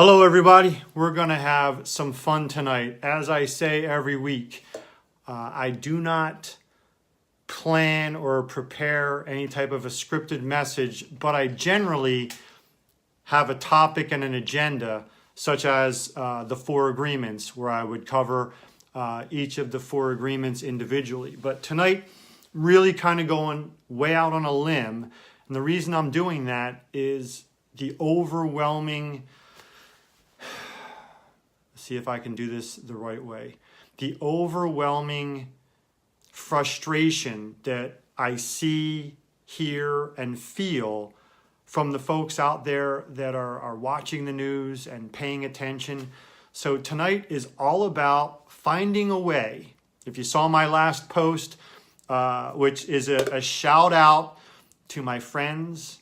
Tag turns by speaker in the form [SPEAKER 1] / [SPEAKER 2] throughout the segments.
[SPEAKER 1] Hello, everybody. We're going to have some fun tonight. As I say every week, I do not plan or prepare any type of a scripted message, but I generally have a topic and an agenda, such as the four agreements, where I would cover each of the four agreements individually. But tonight, really kind of going way out on a limb. And the reason I'm doing that is the overwhelming, see if I can do this the right way, the overwhelming frustration that I see, hear, and feel from the folks out there that are watching the news and paying attention. So tonight is all about finding a way. If you saw my last post, which is a shout out to my friends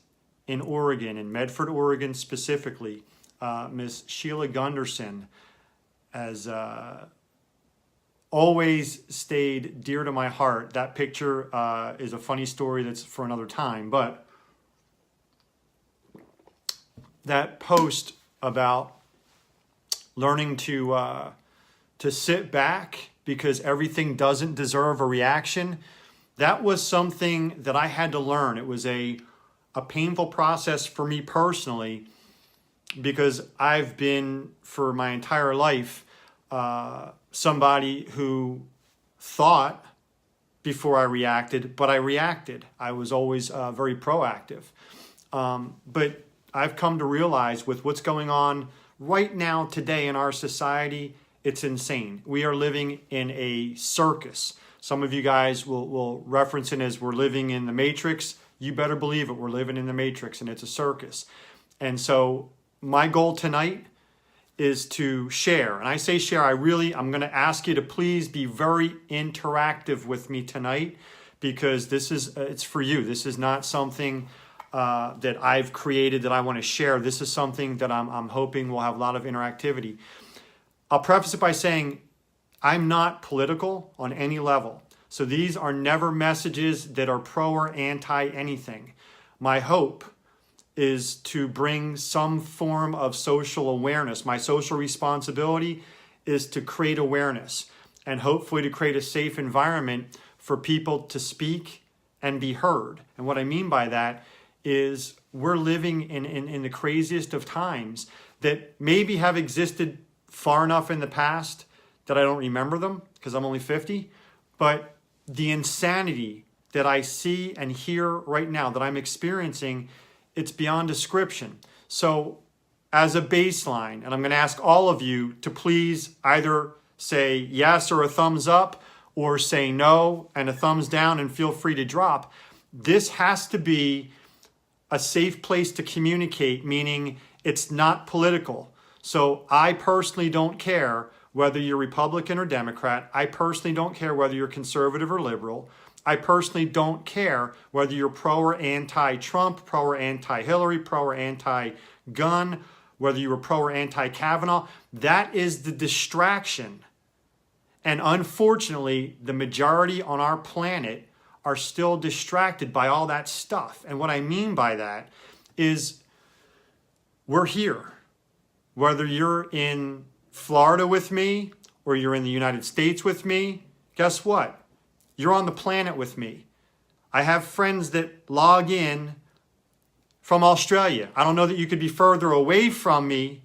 [SPEAKER 1] in Oregon, in Medford, Oregon specifically, Miss Sheila Gunderson has always stayed dear to my heart. That picture is a funny story that's for another time, but that post about learning to sit back because everything doesn't deserve a reaction, that was something that I had to learn. It was a painful process for me personally, because I've been, for my entire life, somebody who thought before I reacted, but I reacted. I was always very proactive. But I've come to realize with what's going on right now today in our society, it's insane. We are living in a circus. Some of you guys will reference it as we're living in the Matrix. You better believe it. We're living in the Matrix and it's a circus. And so my goal tonight is to share. And I say share, I'm going to ask you to please be very interactive with me tonight, because it's for you. This is not something that I've created that I want to share. This is something that I'm hoping will have a lot of interactivity. I'll preface it by saying I'm not political on any level. So these are never messages that are pro or anti anything. My hope is to bring some form of social awareness. My social responsibility is to create awareness and hopefully to create a safe environment for people to speak and be heard. And what I mean by that is we're living in the craziest of times that maybe have existed far enough in the past that I don't remember them because I'm only 50, but the insanity that I see and hear right now that I'm experiencing, it's beyond description. So as a baseline, and I'm going to ask all of you to please either say yes or a thumbs up, or say no and a thumbs down, and feel free to drop. This has to be a safe place to communicate, meaning it's not political. So I personally don't care whether you're Republican or Democrat. I personally don't care whether you're conservative or liberal. I personally don't care whether you're pro or anti-Trump, pro or anti-Hillary, pro or anti-gun, whether you were pro or anti-Kavanaugh. That is the distraction. And unfortunately, the majority on our planet are still distracted by all that stuff. And what I mean by that is we're here. Whether you're in Florida with me or you're in the United States with me, guess what? You're on the planet with me. I have friends that log in from Australia. I don't know that you could be further away from me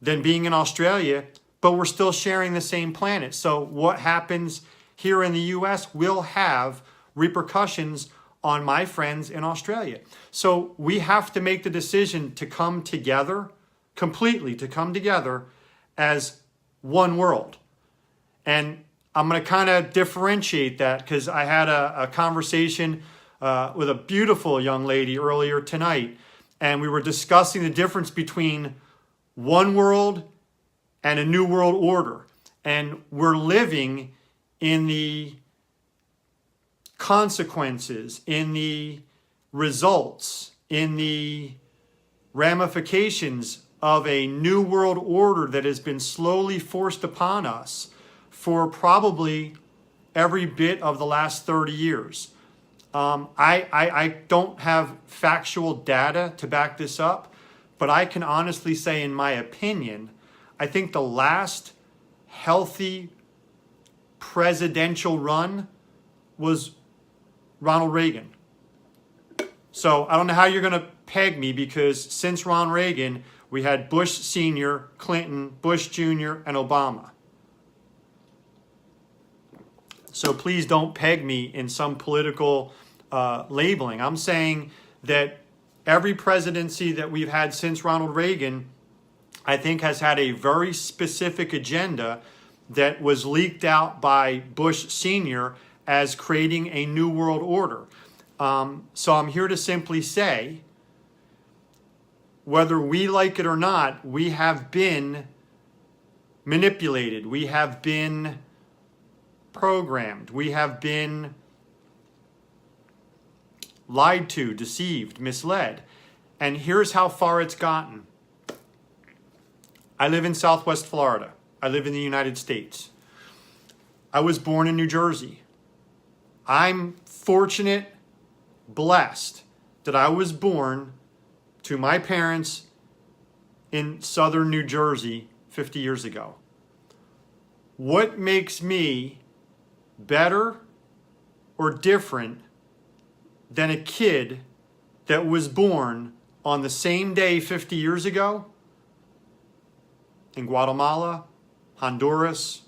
[SPEAKER 1] than being in Australia, but we're still sharing the same planet. So what happens here in the US will have repercussions on my friends in Australia. So we have to make the decision to come together, completely to come together as one world. And I'm going to kind of differentiate that because I had a conversation with a beautiful young lady earlier tonight, and we were discussing the difference between one world and a new world order. And we're living in the consequences, in the results, in the ramifications of a new world order that has been slowly forced upon us for probably every bit of the last 30 years. I don't have factual data to back this up, But I can honestly say, in my opinion, I think the last healthy presidential run was Ronald Reagan. So I don't know how you're going to peg me, because since Ron Reagan, we had Bush Sr., Clinton, Bush Jr., and Obama. So please don't peg me in some political labeling. I'm saying that every presidency that we've had since Ronald Reagan, I think, has had a very specific agenda that was leaked out by Bush Sr. as creating a new world order. So I'm here to simply say, whether we like it or not, we have been manipulated. We have been programmed. We have been lied to, deceived, misled. And here's how far it's gotten. I live in Southwest Florida. I live in the United States. I was born in New Jersey. I'm fortunate, blessed, that I was born to my parents in southern New Jersey 50 years ago. What makes me better or different than a kid that was born on the same day 50 years ago in Guatemala, Honduras,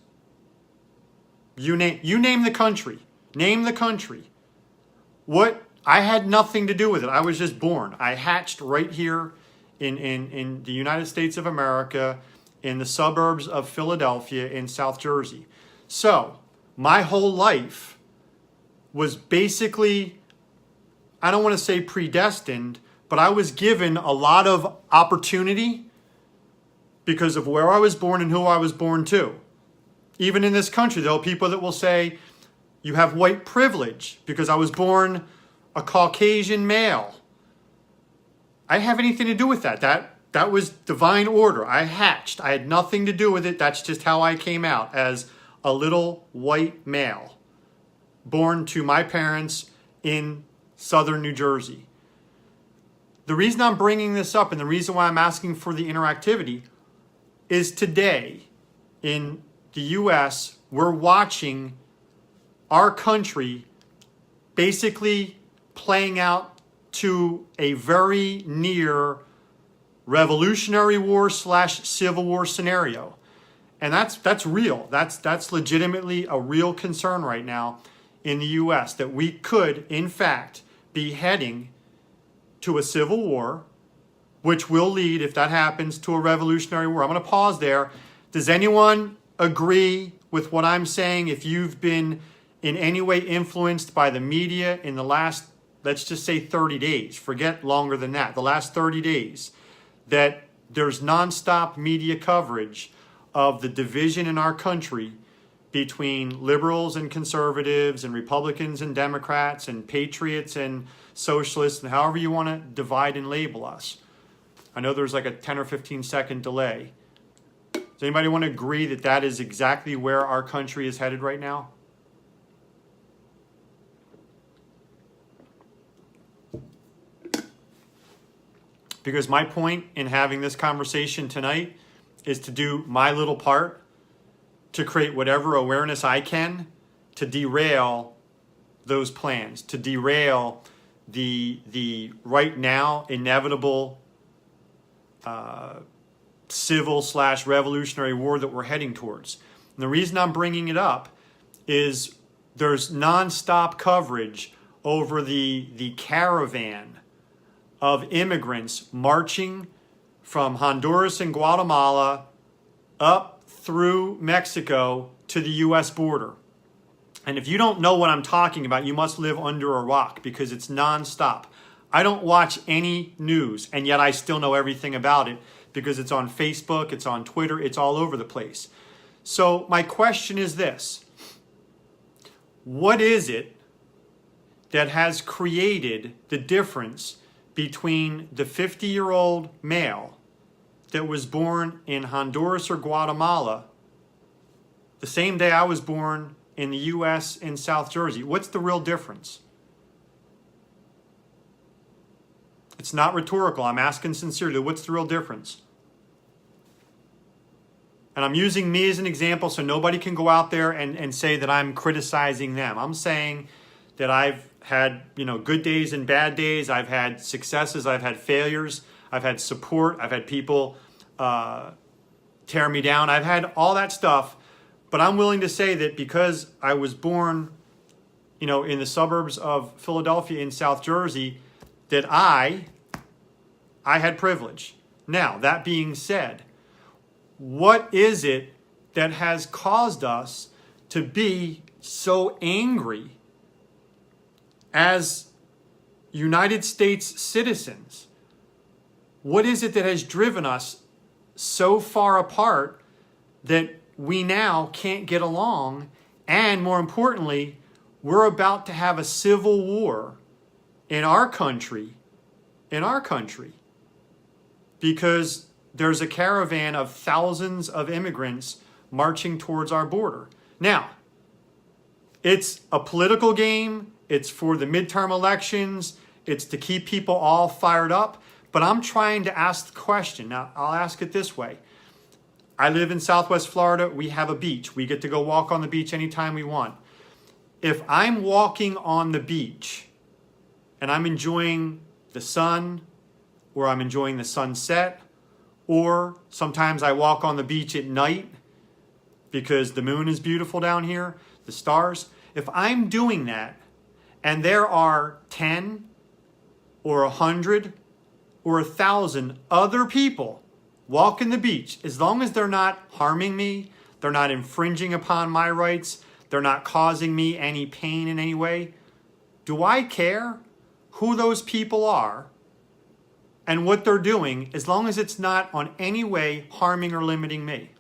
[SPEAKER 1] you name the country. Name the country. What? I had nothing to do with it. I was just born. I hatched right here in the United States of America, in the suburbs of Philadelphia, in South Jersey. So my whole life was basically, I don't want to say predestined, but I was given a lot of opportunity because of where I was born and who I was born to. Even in this country, there are people that will say, you have white privilege because I was born a Caucasian male. I didn't have anything to do with that. That was divine order. I hatched. I had nothing to do with it. That's just how I came out, as a little white male, born to my parents in southern New Jersey. The reason I'm bringing this up and the reason why I'm asking for the interactivity is today in the U.S., we're watching our country basically playing out to a very near revolutionary war / civil war scenario. And that's real. That's legitimately a real concern right now in the U.S., that we could, in fact, be heading to a civil war, which will lead, if that happens, to a revolutionary war. I'm going to pause there. Does anyone agree with what I'm saying? If you've been in any way influenced by the media in the last, let's just say 30 days, forget longer than that, the last 30 days, that there's nonstop media coverage of the division in our country between liberals and conservatives and Republicans and Democrats and patriots and socialists, and however you want to divide and label us. I know there's like a 10 or 15 second delay. Does anybody want to agree that that is exactly where our country is headed right now? Because my point in having this conversation tonight is to do my little part to create whatever awareness I can to derail those plans, to derail the right now inevitable civil / revolutionary war that we're heading towards. And the reason I'm bringing it up is there's nonstop coverage over the caravan of immigrants marching from Honduras and Guatemala up through Mexico to the U.S. border. And if you don't know what I'm talking about, you must live under a rock, because it's nonstop. I don't watch any news, and yet I still know everything about it because it's on Facebook, it's on Twitter, it's all over the place. So my question is this: what is it that has created the difference between the 50-year-old male that was born in Honduras or Guatemala the same day I was born in the U.S. in South Jersey? What's the real difference? It's not rhetorical. I'm asking sincerely, what's the real difference? And I'm using me as an example so nobody can go out there and say that I'm criticizing them. I'm saying that I've had, good days and bad days. I've had successes. I've had failures. I've had support. I've had people tear me down. I've had all that stuff. But I'm willing to say that because I was born, in the suburbs of Philadelphia in South Jersey, that I had privilege. Now, that being said, what is it that has caused us to be so angry as United States citizens? What is it that has driven us so far apart that we now can't get along? And more importantly, we're about to have a civil war in our country, because there's a caravan of thousands of immigrants marching towards our border. Now, it's a political game. It's for the midterm elections. It's to keep people all fired up. But I'm trying to ask the question. Now, I'll ask it this way. I live in Southwest Florida. We have a beach. We get to go walk on the beach anytime we want. If I'm walking on the beach and I'm enjoying the sun, or I'm enjoying the sunset, or sometimes I walk on the beach at night because the moon is beautiful down here, the stars. If I'm doing that and there are 10 or 100 or 1,000 other people walking the beach, as long as they're not harming me, they're not infringing upon my rights, they're not causing me any pain in any way, do I care who those people are and what they're doing, as long as it's not on any way harming or limiting me?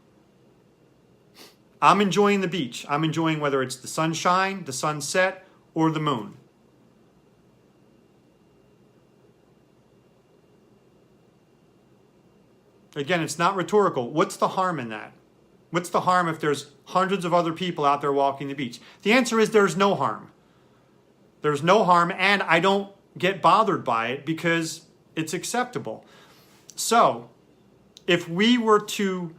[SPEAKER 1] I'm enjoying the beach. I'm enjoying whether it's the sunshine, the sunset, or the moon. Again, it's not rhetorical. What's the harm in that? What's the harm if there's hundreds of other people out there walking the beach? The answer is there's no harm. There's no harm, and I don't get bothered by it because it's acceptable. So, if we were to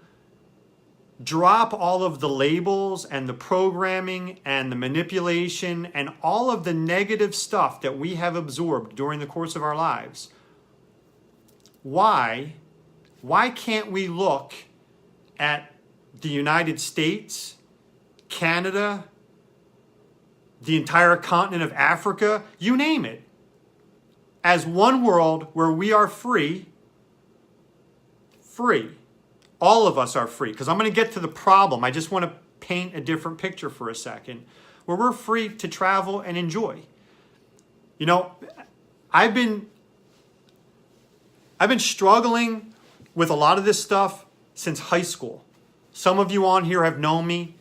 [SPEAKER 1] drop all of the labels and the programming and the manipulation and all of the negative stuff that we have absorbed during the course of our lives, why can't we look at the United States, Canada, the entire continent of Africa, you name it, as one world where we are free? All of us are free. Because I'm going to get to the problem. I just want to paint a different picture for a second, where we're free to travel and enjoy. I've been struggling with a lot of this stuff since high school. Some of you on here have known me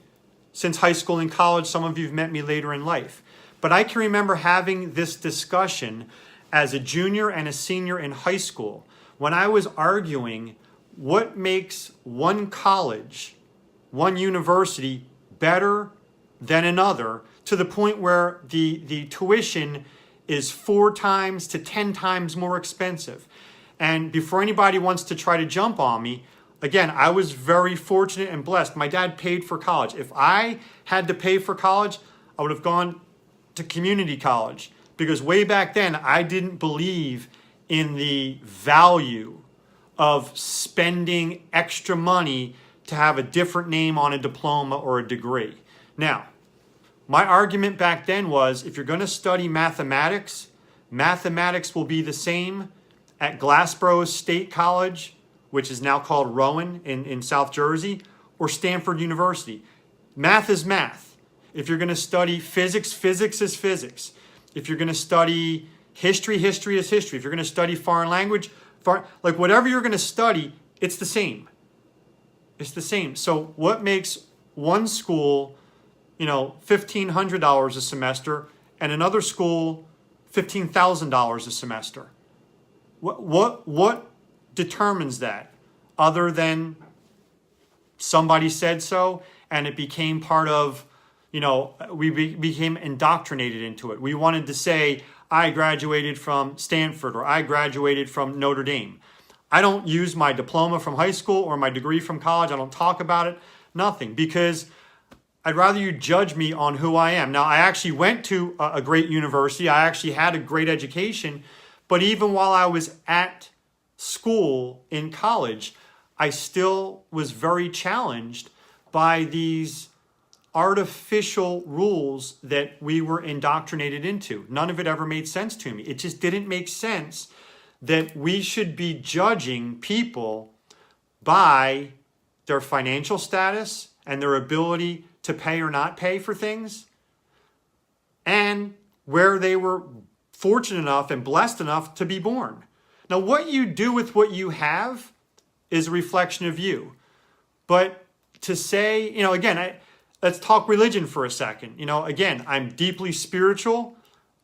[SPEAKER 1] since high school and college. Some of you have met me later in life. But I can remember having this discussion as a junior and a senior in high school when I was arguing what makes one college, one university better than another, to the point where the tuition is 4 times to 10 times more expensive. And before anybody wants to try to jump on me, again, I was very fortunate and blessed. My dad paid for college. If I had to pay for college, I would have gone to community college, because way back then I didn't believe in the value of spending extra money to have a different name on a diploma or a degree. Now, my argument back then was, if you're going to study mathematics, mathematics will be the same at Glassboro State College, which is now called Rowan in South Jersey, or Stanford University. Math is math. If you're going to study physics, physics is physics. If you're going to study history, history is history. If you're going to study foreign language, whatever you're going to study, it's the same. It's the same. So what makes one school, $1,500 a semester, and another school $15,000 a semester? What determines that, other than somebody said so and it became part of, we became indoctrinated into it. We wanted to say, I graduated from Stanford or I graduated from Notre Dame. I don't use my diploma from high school or my degree from college. I don't talk about it, nothing, because I'd rather you judge me on who I am. Now, I actually went to a great university. I actually had a great education. But even while I was at school in college, I still was very challenged by these artificial rules that we were indoctrinated into. None of it ever made sense to me. It just didn't make sense that we should be judging people by their financial status and their ability to pay or not pay for things, and where they were fortunate enough and blessed enough to be born. Now, what you do with what you have is a reflection of you. But to say, again, let's talk religion for a second. Again, I'm deeply spiritual,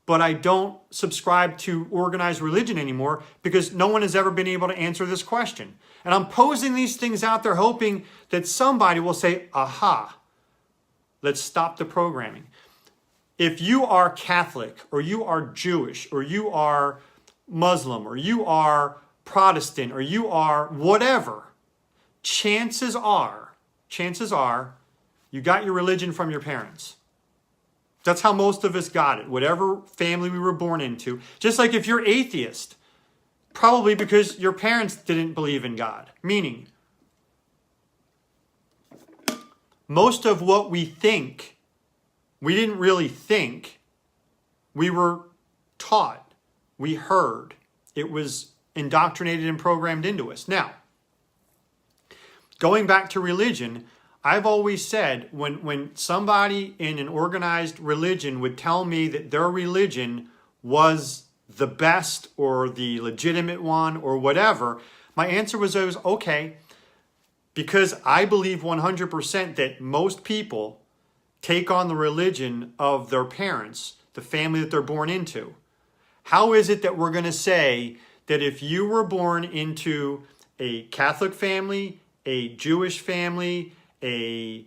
[SPEAKER 1] but I don't subscribe to organized religion anymore because no one has ever been able to answer this question. And I'm posing these things out there hoping that somebody will say, aha, let's stop the programming. If you are Catholic or you are Jewish or you are Muslim or you are Protestant or you are whatever, chances are you got your religion from your parents. That's how most of us got it, whatever family we were born into. Just like if you're atheist, probably because your parents didn't believe in God. Meaning, most of what we think, we didn't really think. We were taught. We heard. It was indoctrinated and programmed into us. Now, going back to religion, I've always said when somebody in an organized religion would tell me that their religion was the best or the legitimate one or whatever, my answer was always, okay, because I believe 100% that most people take on the religion of their parents, the family that they're born into. How is it that we're going to say that if you were born into a Catholic family, a Jewish family, a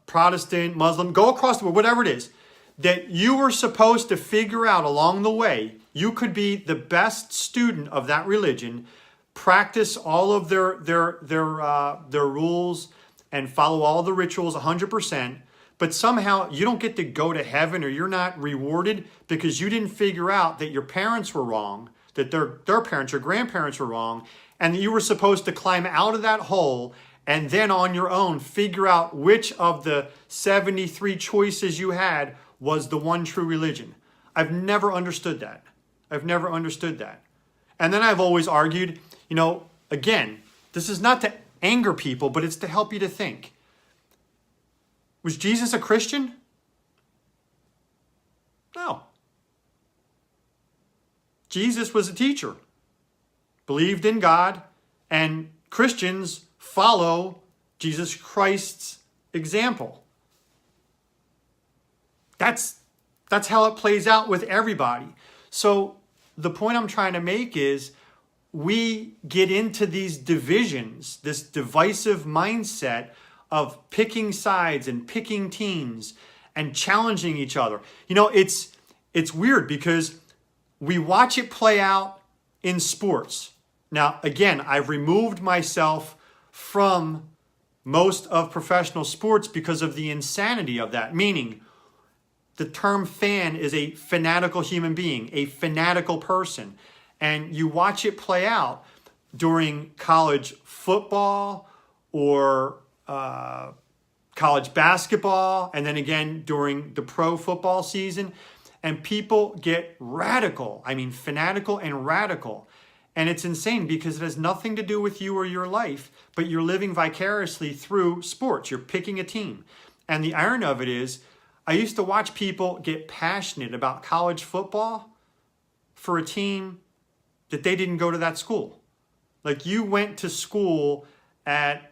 [SPEAKER 1] Protestant, Muslim, go across the board, whatever it is, that you were supposed to figure out along the way, you could be the best student of that religion, practice all of their rules and follow all the rituals 100%, but somehow you don't get to go to heaven or you're not rewarded because you didn't figure out that your parents were wrong, that their parents or grandparents were wrong, and that you were supposed to climb out of that hole and then on your own figure out which of the 73 choices you had was the one true religion. I've never understood that. And then I've always argued, again, this is not to anger people, but it's to help you to think. Was Jesus a Christian? No. Jesus was a teacher, believed in God, and Christians follow Jesus Christ's example. That's how it plays out with everybody. So the point I'm trying to make is we get into these divisions, this divisive mindset of picking sides and picking teams and challenging each other. It's weird because we watch it play out in sports. Now, again, I've removed myself from most of professional sports because of the insanity of that. Meaning, the term fan is a fanatical human being, a fanatical person. And you watch it play out during college football or college basketball, and then again during the pro football season. And people get radical. I mean, fanatical and radical. And it's insane because it has nothing to do with you or your life, but you're living vicariously through sports. You're picking a team. And the irony of it is, I used to watch people get passionate about college football for a team that they didn't go to that school. Like you went to school at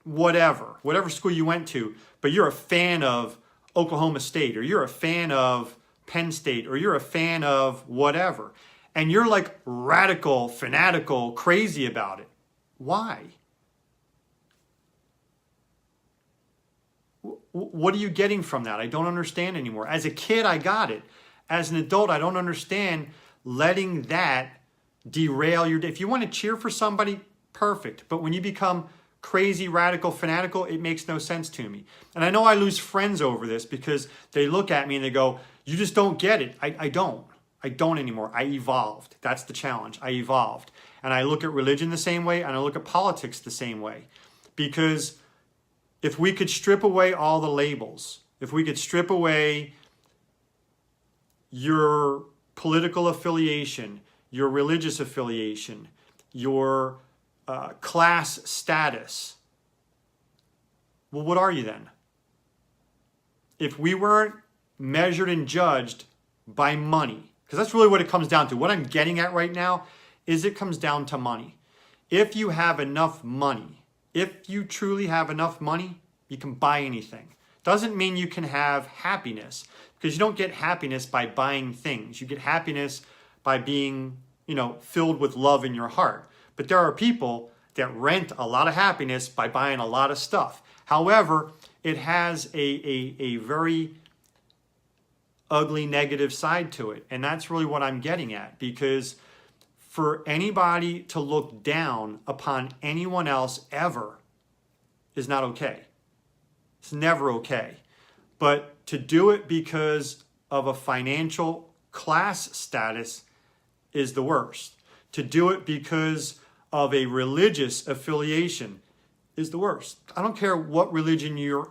[SPEAKER 1] whatever school you went to, but you're a fan of Oklahoma State, or you're a fan of Penn State, or you're a fan of whatever. And you're like radical, fanatical, crazy about it. Why? What are you getting from that? I don't understand anymore. As a kid, I got it. as an adult, I don't understand letting that derail your day. If you want to cheer for somebody, perfect. But when you become crazy, radical, fanatical, it makes no sense to me. And I know I lose friends over this because they look at me and they go, you just don't get it. I don't. I don't anymore. I evolved. That's the challenge. I evolved. And I look at religion the same way, and I look at politics the same way. Because if we could strip away all the labels, if we could strip away your political affiliation, your religious affiliation, your class status, well, what are you then? If we weren't measured and judged by money, because that's really what it comes down to. What I'm getting at right now is it comes down to money. If you have enough money, if you truly have enough money, you can buy anything. Doesn't mean you can have happiness, because you don't get happiness by buying things. You get happiness by being, filled with love in your heart. But there are people that rent a lot of happiness by buying a lot of stuff. However, it has a very ugly negative side to it. And that's really what I'm getting at, because for anybody to look down upon anyone else ever is not okay. It's never okay. But to do it because of a financial class status is the worst. To do it because of a religious affiliation is the worst. I don't care what religion you're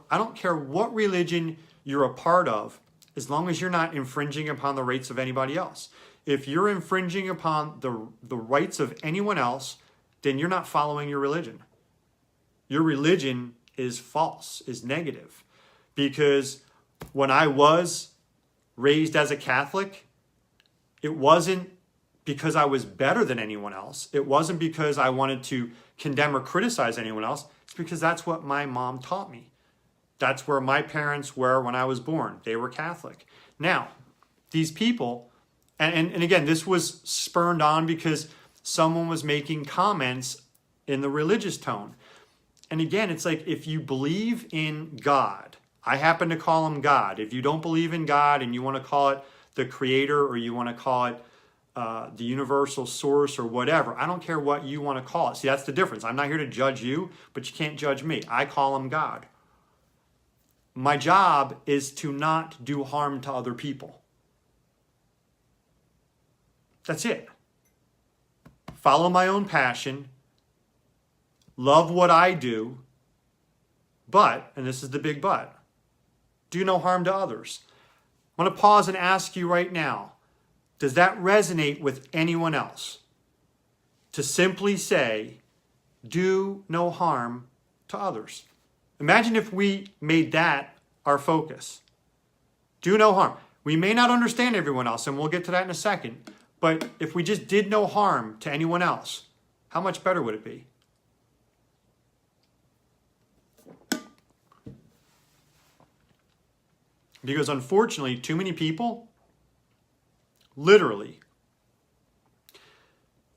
[SPEAKER 1] a part of, as long as you're not infringing upon the rights of anybody else. If you're infringing upon the rights of anyone else, then you're not following your religion. Your religion is false, is negative. Because when I was raised as a Catholic, it wasn't because I was better than anyone else. It wasn't because I wanted to condemn or criticize anyone else. It's because that's what my mom taught me. That's where my parents were when I was born. They were Catholic. Now, these people, and again, this was spurned on because someone was making comments in the religious tone. And again, it's like, if you believe in God, I happen to call him God. If you don't believe in God and you want to call it the creator, or you want to call it the universal source, or whatever, I don't care what you want to call it. See, that's the difference. I'm not here to judge you, but you can't judge me. I call him God. My job is to not do harm to other people. That's it. Follow my own passion. Love what I do. But, and this is the big but, do no harm to others. I want to pause and ask you right now, does that resonate with anyone else? To simply say, do no harm to others. Imagine if we made that our focus. Do no harm. We may not understand everyone else, and we'll get to that in a second, but if we just did no harm to anyone else, how much better would it be? Because unfortunately, too many people, literally,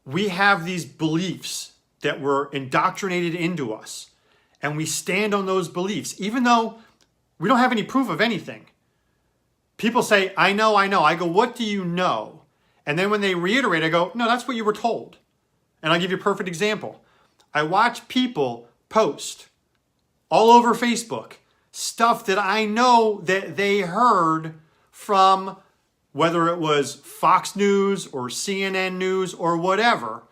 [SPEAKER 1] we have these beliefs that were indoctrinated into us, and we stand on those beliefs, even though we don't have any proof of anything. People say, I know. I go, what do you know? And then when they reiterate, I go, no, that's what you were told. And I'll give you a perfect example. I watch people post all over Facebook stuff that I know that they heard from, whether it was Fox News or CNN News or whatever.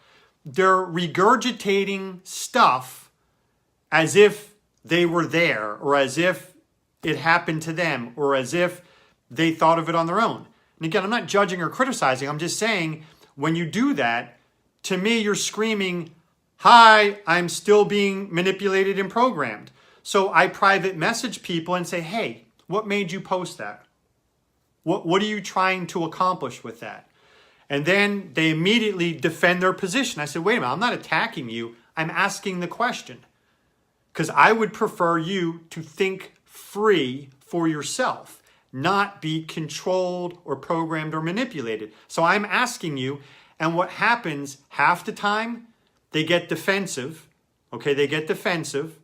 [SPEAKER 1] They're regurgitating stuff as if they were there, or as if it happened to them, or as if they thought of it on their own. And again, I'm not judging or criticizing. I'm just saying, when you do that, to me, you're screaming, hi, I'm still being manipulated and programmed. So I private message people and say, hey, what made you post that? What are you trying to accomplish with that? And then they immediately defend their position. I said, wait a minute, I'm not attacking you. I'm asking the question. Because I would prefer you to think free for yourself, not be controlled or programmed or manipulated. So I'm asking you, and what happens half the time, they get defensive. Okay, they get defensive.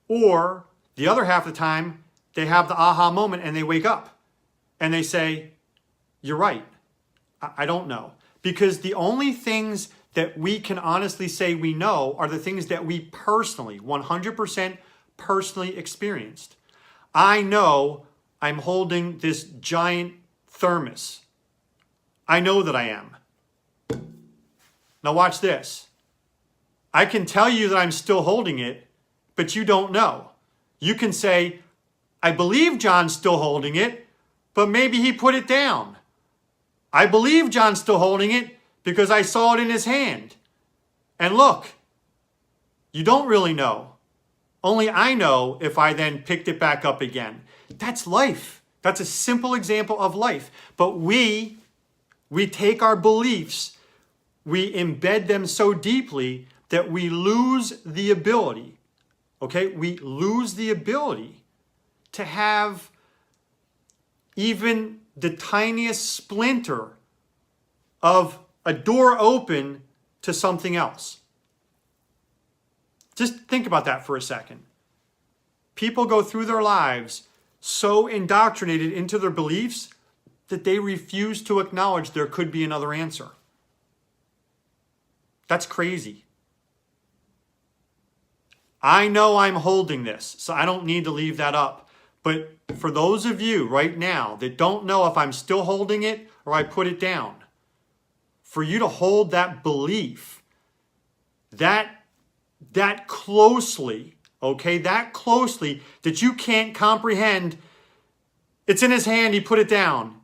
[SPEAKER 1] Or the other half of the time, they have the aha moment and they wake up and they say, You're right. I don't know. Because the only things that we can honestly say we know are the things that we personally, 100% personally experienced. I know I'm holding this giant thermos. I know that I am. Now watch this. I can tell you that I'm still holding it, but you don't know. You can say, I believe John's still holding it, but maybe he put it down. I believe John's still holding it because I saw it in his hand. And look, you don't really know. Only I know if I then picked it back up again. That's life. That's a simple example of life. But we take our beliefs, we embed them so deeply that we lose the ability, okay? We lose the ability to have even the tiniest splinter of a door open to something else. Just think about that for a second. People go through their lives so indoctrinated into their beliefs that they refuse to acknowledge there could be another answer. That's crazy. I know I'm holding this, so I don't need to leave that up. But for those of you right now that don't know if I'm still holding it or I put it down, for you to hold that belief, that closely, okay, that closely that you can't comprehend, it's in his hand, he put it down.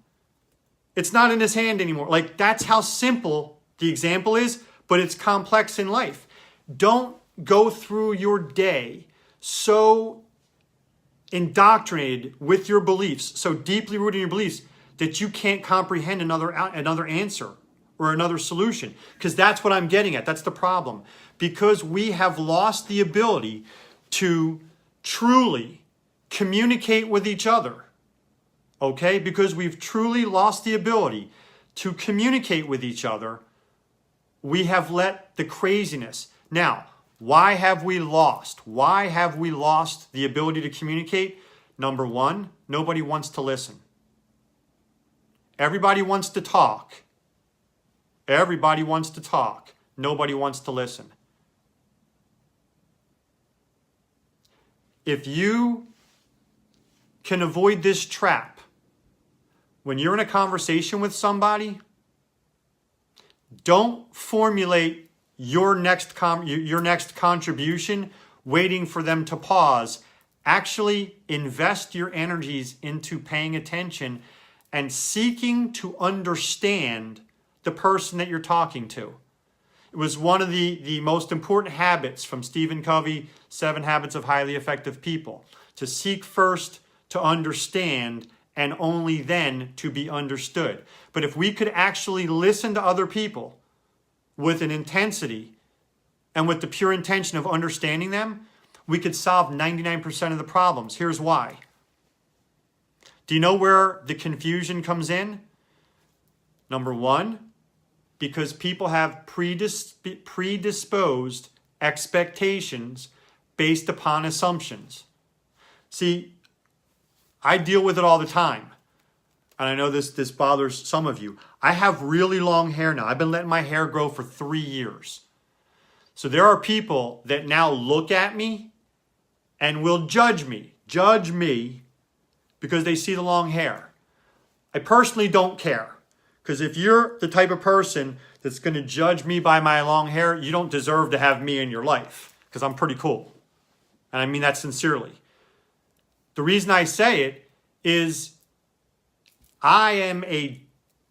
[SPEAKER 1] It's not in his hand anymore. Like, that's how simple the example is, but it's complex in life. Don't go through your day so indoctrinated with your beliefs, so deeply rooted in your beliefs that you can't comprehend another answer or another solution. Because that's what I'm getting at. That's the problem. Because we have lost the ability to truly communicate with each other. Okay? Because we've truly lost the ability to communicate with each other, we have let the craziness. Now, why have we lost? Why have we lost the ability to communicate? Number one, nobody wants to listen. Everybody wants to talk. Everybody wants to talk. Nobody wants to listen. If you can avoid this trap, when you're in a conversation with somebody, don't formulate your next contribution waiting for them to pause. Actually invest your energies into paying attention and seeking to understand the person that you're talking to. It was one of the most important habits from Stephen Covey, 7 Habits of Highly Effective People, to seek first to understand and only then to be understood. But if we could actually listen to other people with an intensity and with the pure intention of understanding them, we could solve 99% of the problems. Here's why. Do you know where the confusion comes in? Number one, because people have predisposed expectations based upon assumptions. See, I deal with it all the time. And I know this bothers some of you. I have really long hair now. I've been letting my hair grow for 3 years. So there are people that now look at me and will judge me because they see the long hair. I personally don't care, because if you're the type of person that's going to judge me by my long hair, you don't deserve to have me in your life, because I'm pretty cool. And I mean that sincerely. The reason I say it is I am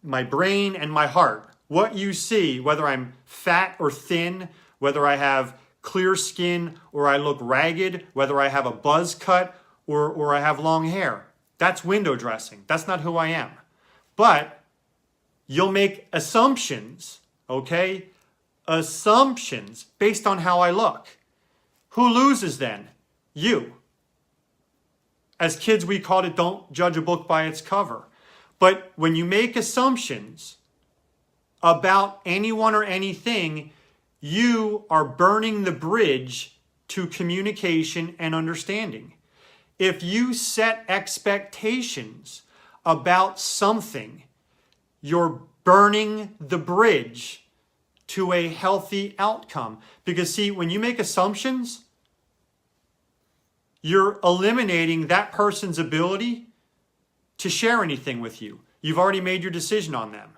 [SPEAKER 1] my brain and my heart. What you see, whether I'm fat or thin, whether I have clear skin or I look ragged, whether I have a buzz cut or I have long hair, that's window dressing. That's not who I am. But you'll make assumptions, okay? Assumptions based on how I look. Who loses then? You. As kids, we called it don't judge a book by its cover. But when you make assumptions about anyone or anything, you are burning the bridge to communication and understanding. If you set expectations about something you're burning the bridge to a healthy outcome. Because see, when you make assumptions, you're eliminating that person's ability to share anything with you. You've already made your decision on them.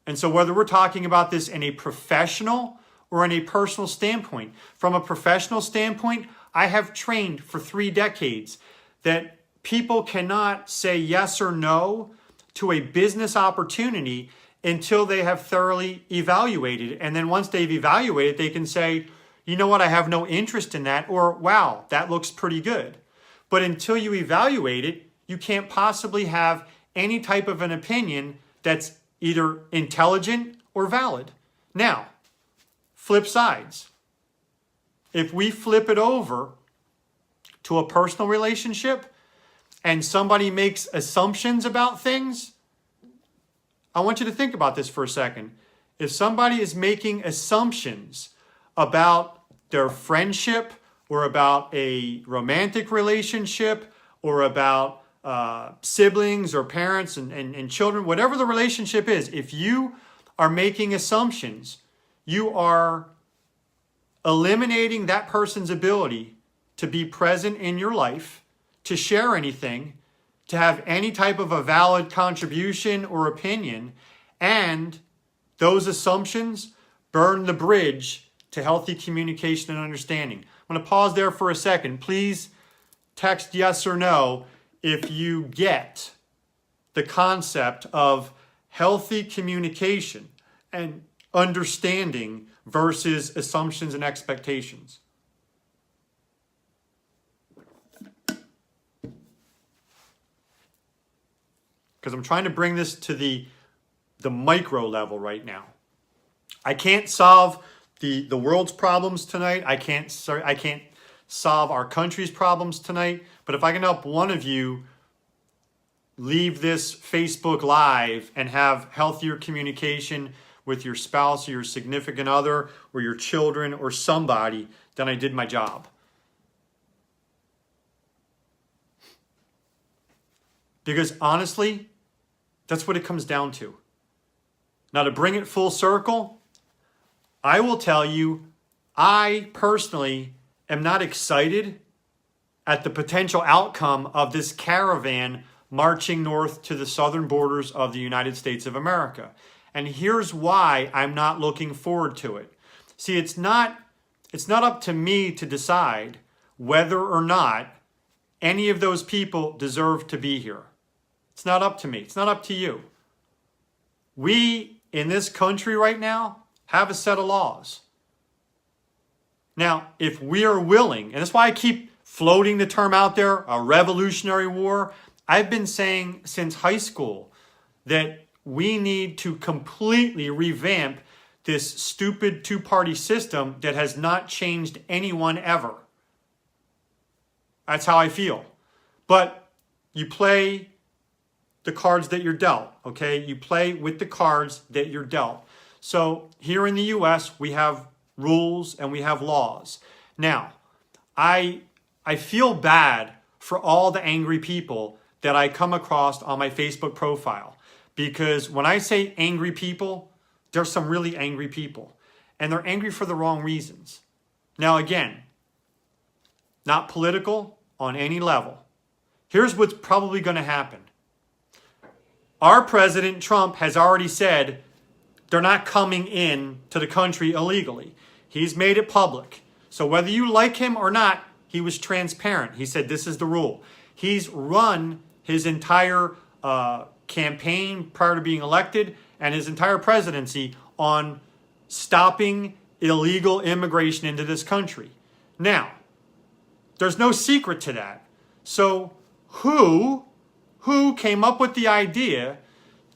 [SPEAKER 1] And so whether we're talking about this in a professional or in a personal standpoint, from a professional standpoint, I have trained for 3 decades that people cannot say yes or no to a business opportunity until they have thoroughly evaluated. And then once they've evaluated, they can say, you know what, I have no interest in that, or wow, that looks pretty good. But until you evaluate it, you can't possibly have any type of an opinion that's either intelligent or valid. Now, flip sides. If we flip it over to a personal relationship and somebody makes assumptions about things, I want you to think about this for a second. If somebody is making assumptions about their friendship or about a romantic relationship or about siblings or parents and children, whatever the relationship is, if you are making assumptions, you are eliminating that person's ability to be present in your life, to share anything, to have any type of a valid contribution or opinion, and those assumptions burn the bridge to healthy communication and understanding. I'm going to pause there for a second. Please text yes or no if you get the concept of healthy communication and understanding versus assumptions and expectations. Because I'm trying to bring this to the micro level right now. I can't solve the world's problems tonight. I can't solve our country's problems tonight. But if I can help one of you leave this Facebook Live and have healthier communication with your spouse or your significant other or your children or somebody, then I did my job. Because honestly, that's what it comes down to. Now, to bring it full circle, I will tell you, I personally am not excited at the potential outcome of this caravan marching north to the southern borders of the United States of America. And here's why I'm not looking forward to it. See, it's not up to me to decide whether or not any of those people deserve to be here. It's not up to me. It's not up to you. We, in this country right now, have a set of laws. Now, if we are willing, and that's why I keep floating the term out there, a revolutionary war, I've been saying since high school that we need to completely revamp this stupid two-party system that has not changed anyone ever. That's how I feel. But you play the cards that you're dealt, okay? You play with the cards that you're dealt. So here in the U.S., we have rules and we have laws. Now, I feel bad for all the angry people that I come across on my Facebook profile. Because when I say angry people, there's some really angry people. And they're angry for the wrong reasons. Now again, not political on any level. Here's what's probably going to happen. Our President Trump has already said they're not coming in to the country illegally. He's made it public. So whether you like him or not, he was transparent. He said this is the rule. He's run his entire campaign prior to being elected and his entire presidency on stopping illegal immigration into this country. Now, there's no secret to that. So who came up with the idea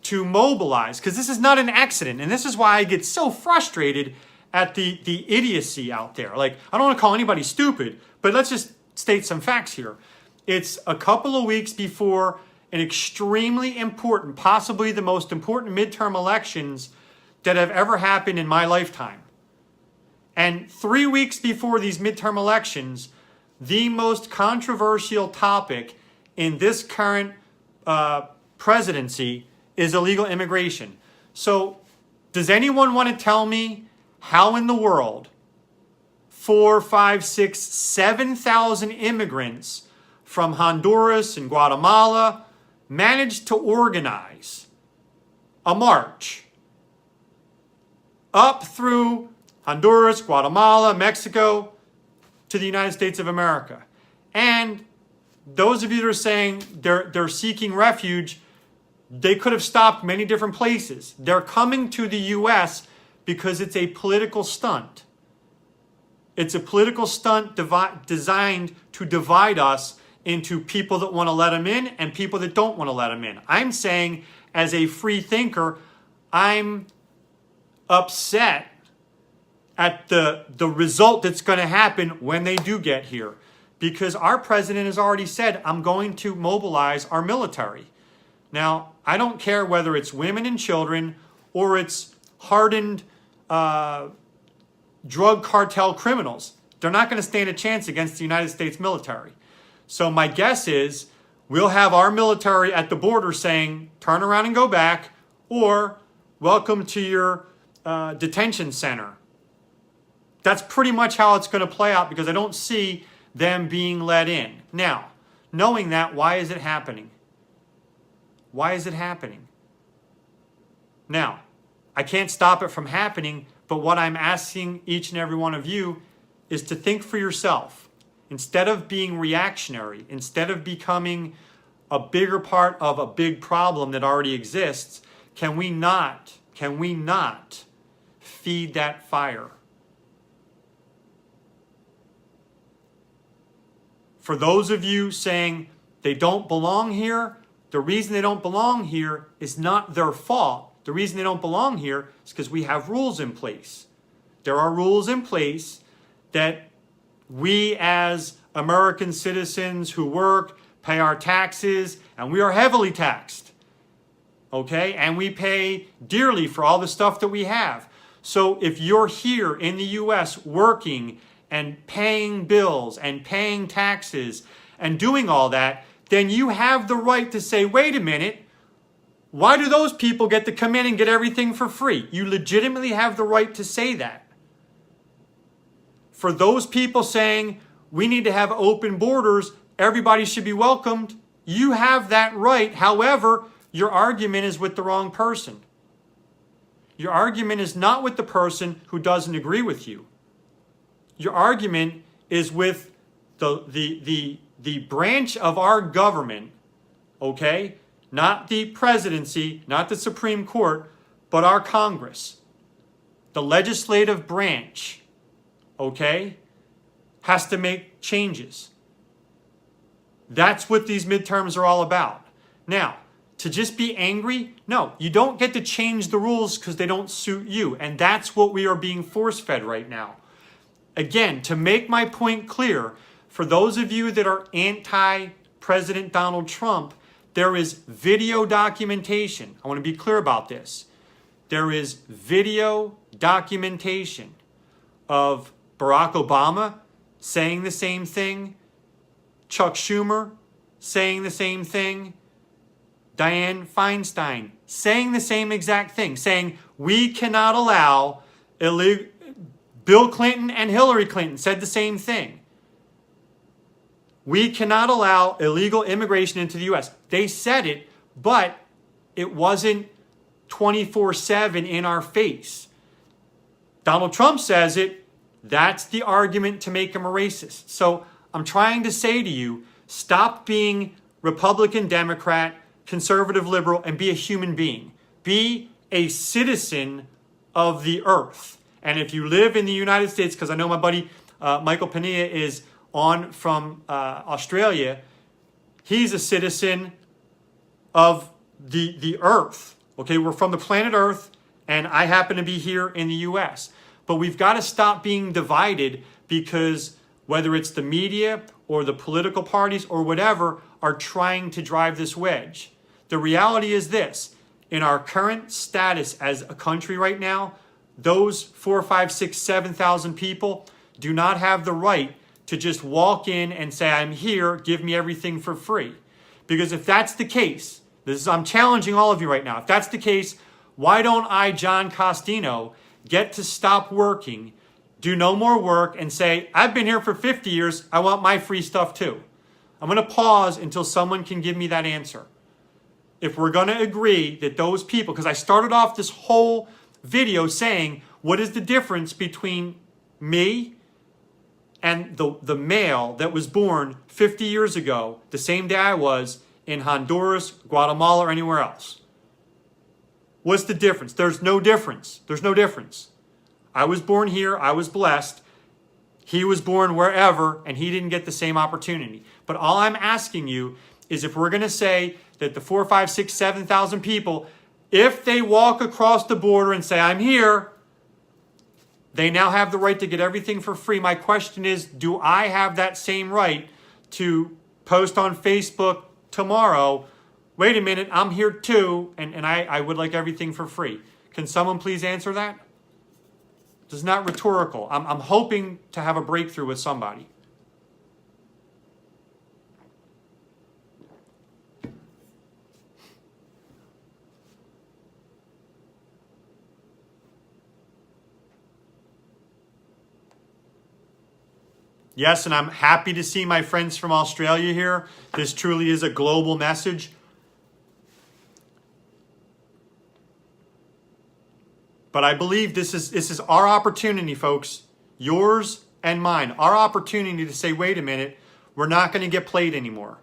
[SPEAKER 1] to mobilize? Because this is not an accident, and this is why I get so frustrated at the idiocy out there. Like, I don't want to call anybody stupid, but let's just state some facts here. It's a couple of weeks before an extremely important, possibly the most important midterm elections that have ever happened in my lifetime. And 3 weeks before these midterm elections, the most controversial topic in this current presidency is illegal immigration. So does anyone want to tell me how in the world 4, 5, 6, 7,000 immigrants from Honduras and Guatemala managed to organize a march up through Honduras, Guatemala, Mexico, to the United States of America? And those of you that are saying they're seeking refuge, they could have stopped many different places. They're coming to the U.S. because it's a political stunt. It's a political stunt designed to divide us into people that want to let them in and people that don't want to let them in. I'm saying, as a free thinker, I'm upset at the result that's going to happen when they do get here. Because our president has already said, I'm going to mobilize our military. Now, I don't care whether it's women and children or it's hardened drug cartel criminals. They're not going to stand a chance against the United States military. So my guess is we'll have our military at the border saying, turn around and go back, or welcome to your detention center. That's pretty much how it's going to play out, because I don't see them being let in. Now, knowing that, why is it happening? Why is it happening? Now, I can't stop it from happening, but what I'm asking each and every one of you is to think for yourself. Instead of being reactionary, instead of becoming a bigger part of a big problem that already exists, can we not feed that fire? For those of you saying they don't belong here, the reason they don't belong here is not their fault. The reason they don't belong here is because we have rules in place. There are rules in place that we as American citizens who work, pay our taxes, and we are heavily taxed. Okay? And we pay dearly for all the stuff that we have. So if you're here in the U.S. working and paying bills and paying taxes and doing all that, then you have the right to say, wait a minute, why do those people get to come in and get everything for free? You legitimately have the right to say that. For those people saying we need to have open borders, everybody should be welcomed, you have that right. However, your argument is with the wrong person. Your argument is not with the person who doesn't agree with you. Your argument is with the branch of our government, okay? Not the presidency, not the Supreme Court, but our Congress. The legislative branch, okay, has to make changes. That's what these midterms are all about. Now, to just be angry, no, you don't get to change the rules because they don't suit you. And that's what we are being force-fed right now. Again, to make my point clear, for those of you that are anti-President Donald Trump, there is video documentation. I want to be clear about this. There is video documentation of Barack Obama saying the same thing, Chuck Schumer saying the same thing, Dianne Feinstein saying the same exact thing, saying we cannot allow illegal. Bill Clinton and Hillary Clinton said the same thing. We cannot allow illegal immigration into the U.S. They said it, but it wasn't 24/7 in our face. Donald Trump says it. That's the argument to make him a racist. So I'm trying to say to you, stop being Republican, Democrat, conservative, liberal, and be a human being. Be a citizen of the earth. And if you live in the United States, because I know my buddy Michael Pania is on from Australia, he's a citizen of the earth. Okay, we're from the planet Earth, and I happen to be here in the U.S. But we've got to stop being divided because whether it's the media or the political parties or whatever are trying to drive this wedge. The reality is this. In our current status as a country right now, those 4, 5, 6, 7,000 people do not have the right to just walk in and say, I'm here, give me everything for free. Because if that's the case, I'm challenging all of you right now. If that's the case, why don't I, John Costino, get to stop working, do no more work, and say, I've been here for 50 years, I want my free stuff too. I'm going to pause until someone can give me that answer. If we're going to agree that those people, because I started off this whole video saying, what is the difference between me and the male that was born 50 years ago, the same day I was, in Honduras, Guatemala, or anywhere else? What's the difference? There's no difference. There's no difference. I was born here. I was blessed. He was born wherever, and he didn't get the same opportunity. But all I'm asking you is, if we're going to say that the 4, 5, 6, 7,000 people, if they walk across the border and say, I'm here, they now have the right to get everything for free. My question is, do I have that same right to post on Facebook tomorrow, wait a minute, I'm here too, and I would like everything for free? Can someone please answer that? This is not rhetorical. I'm hoping to have a breakthrough with somebody. Yes, and I'm happy to see my friends from Australia here. This truly is a global message. But I believe this is our opportunity, folks. Yours and mine. Our opportunity to say, wait a minute, we're not going to get played anymore.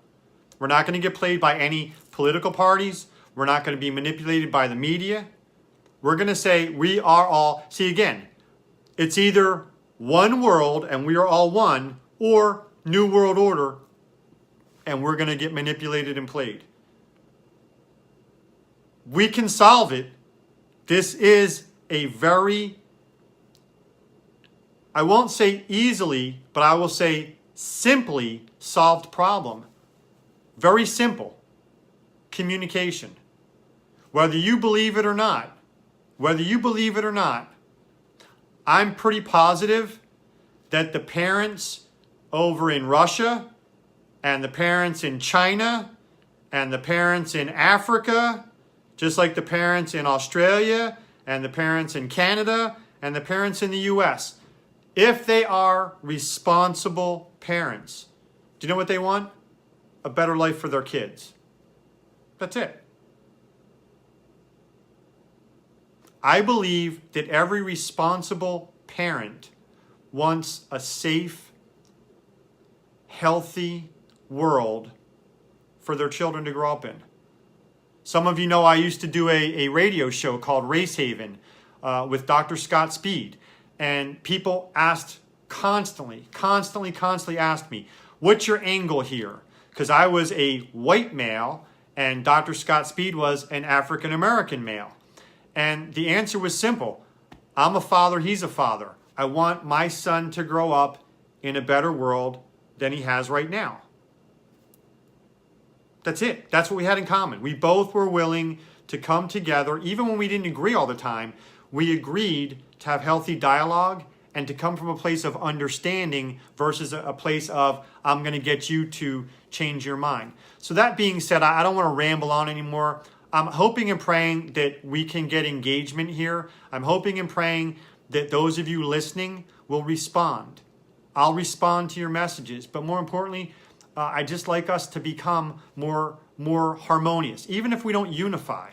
[SPEAKER 1] We're not going to get played by any political parties. We're not going to be manipulated by the media. We're going to say we are all... See, again, it's either one world and we are all one, or New World Order and we're going to get manipulated and played. We can solve it. This is a very, I won't say easily, but I will say simply solved problem. Very simple. Communication. Whether you believe it or not, I'm pretty positive that the parents over in Russia and the parents in China and the parents in Africa, just like the parents in Australia and the parents in Canada and the parents in the US, if they are responsible parents, do you know what they want? A better life for their kids. That's it. I believe that every responsible parent wants a safe, healthy world for their children to grow up in. Some of you know I used to do a radio show called Race Haven with Dr. Scott Speed. And people asked constantly asked me, what's your angle here? Because I was a white male and Dr. Scott Speed was an African American male. And the answer was simple. I'm a father, he's a father. I want my son to grow up in a better world than he has right now. That's it. That's what we had in common. We both were willing to come together, even when we didn't agree all the time. We agreed to have healthy dialogue and to come from a place of understanding versus a place of, I'm going to get you to change your mind. So that being said, I don't want to ramble on anymore. I'm hoping and praying that we can get engagement here. I'm hoping and praying that those of you listening will respond. I'll respond to your messages, but more importantly, I just like us to become more harmonious, even if we don't unify.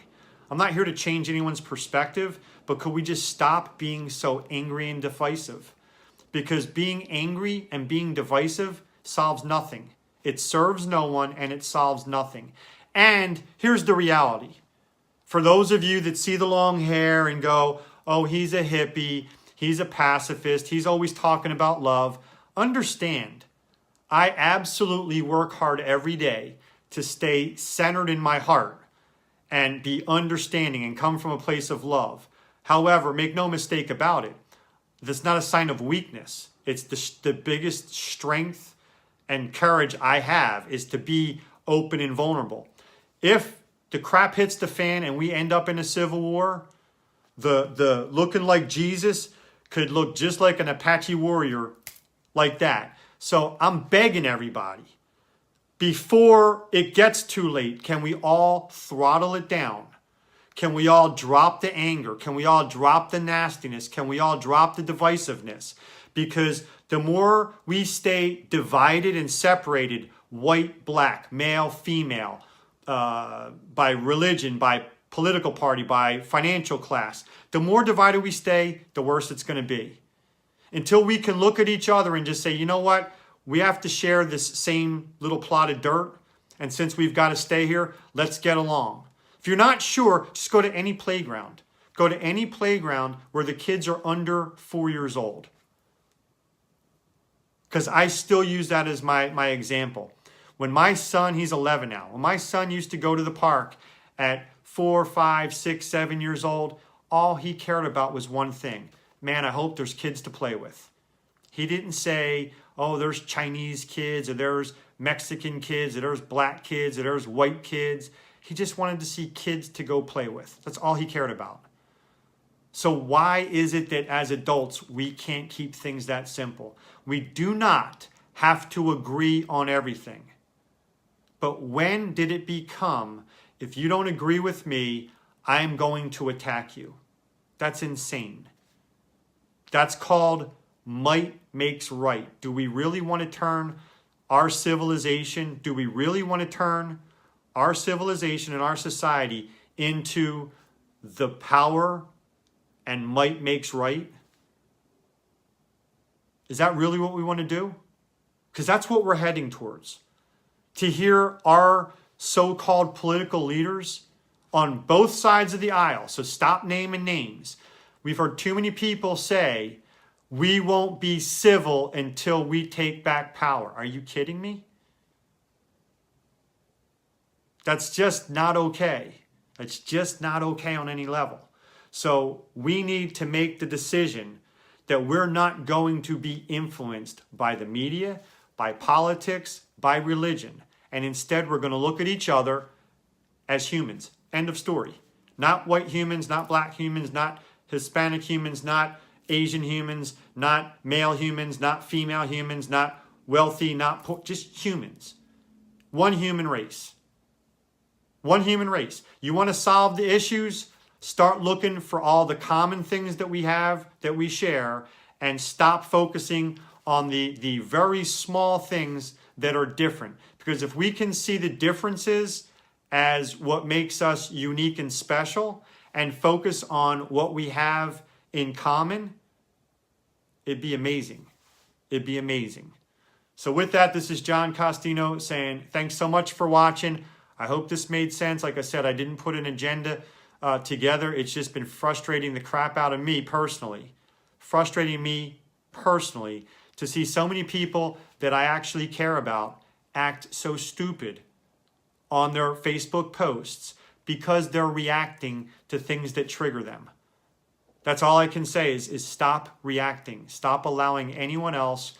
[SPEAKER 1] I'm not here to change anyone's perspective, but could we just stop being so angry and divisive? Because being angry and being divisive solves nothing. It serves no one and it solves nothing. And here's the reality. For those of you that see the long hair and go, oh, he's a hippie, he's a pacifist, he's always talking about love, understand, I absolutely work hard every day to stay centered in my heart and be understanding and come from a place of love. However, make no mistake about it, that's not a sign of weakness. It's the biggest strength and courage I have is to be open and vulnerable. If the crap hits the fan and we end up in a civil war, the looking like Jesus could look just like an Apache warrior like that. So I'm begging everybody, before it gets too late, can we all throttle it down? Can we all drop the anger? Can we all drop the nastiness? Can we all drop the divisiveness? Because the more we stay divided and separated, white, black, male, female, by religion, by political party, by financial class, the more divided we stay, the worse it's going to be. Until we can look at each other and just say, you know what? We have to share this same little plot of dirt. And since we've got to stay here, let's get along. If you're not sure, just go to any playground. Go to any playground where the kids are under 4 years old. Because I still use that as my example. When my son, he's 11 now. When my son used to go to the park at 4, 5, 6, 7 years old, all he cared about was one thing. Man, I hope there's kids to play with. He didn't say, oh, there's Chinese kids, or there's Mexican kids, or there's black kids, or there's white kids. He just wanted to see kids to go play with. That's all he cared about. So why is it that as adults, we can't keep things that simple? We do not have to agree on everything. But when did it become, if you don't agree with me, I'm going to attack you? That's insane. That's called might makes right. Do we really want to turn our civilization, do we really want to turn our civilization and our society into the power and might makes right? Is that really what we want to do? Because that's what we're heading towards. To hear our so-called political leaders on both sides of the aisle, so stop naming names. We've heard too many people say, we won't be civil until we take back power. Are you kidding me? That's just not okay. That's just not okay on any level. So we need to make the decision that we're not going to be influenced by the media, by politics, by religion. And instead, we're going to look at each other as humans. End of story. Not white humans, not black humans, not Hispanic humans, not Asian humans, not male humans, not female humans, not wealthy, not poor, just humans. One human race. One human race. You want to solve the issues? Start looking for all the common things that we have, that we share, and stop focusing on the very small things that are different. Because if we can see the differences as what makes us unique and special, and focus on what we have in common, it'd be amazing. It'd be amazing. So with that, this is John Costino saying thanks so much for watching. I hope this made sense. Like I said, I didn't put an agenda together. It's just been frustrating the crap out of me personally. Frustrating me personally to see so many people that I actually care about act so stupid on their Facebook posts because they're reacting to things that trigger them. That's all I can say is stop reacting. Stop allowing anyone else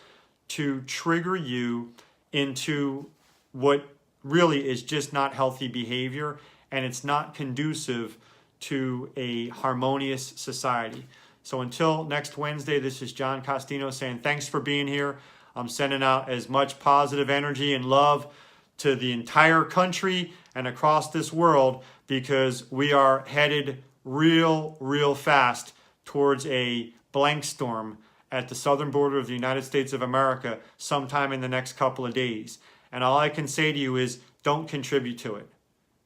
[SPEAKER 1] to trigger you into what really is just not healthy behavior, and it's not conducive to a harmonious society. So until next Wednesday, this is John Costino saying thanks for being here. I'm sending out as much positive energy and love to the entire country and across this world, because we are headed real fast towards a blank storm at the southern border of the United States of America sometime in the next couple of days. And all I can say to you is don't contribute to it.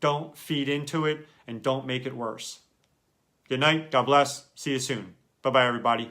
[SPEAKER 1] Don't feed into it, and don't make it worse. Good night. God bless. See you soon. Bye-bye, everybody.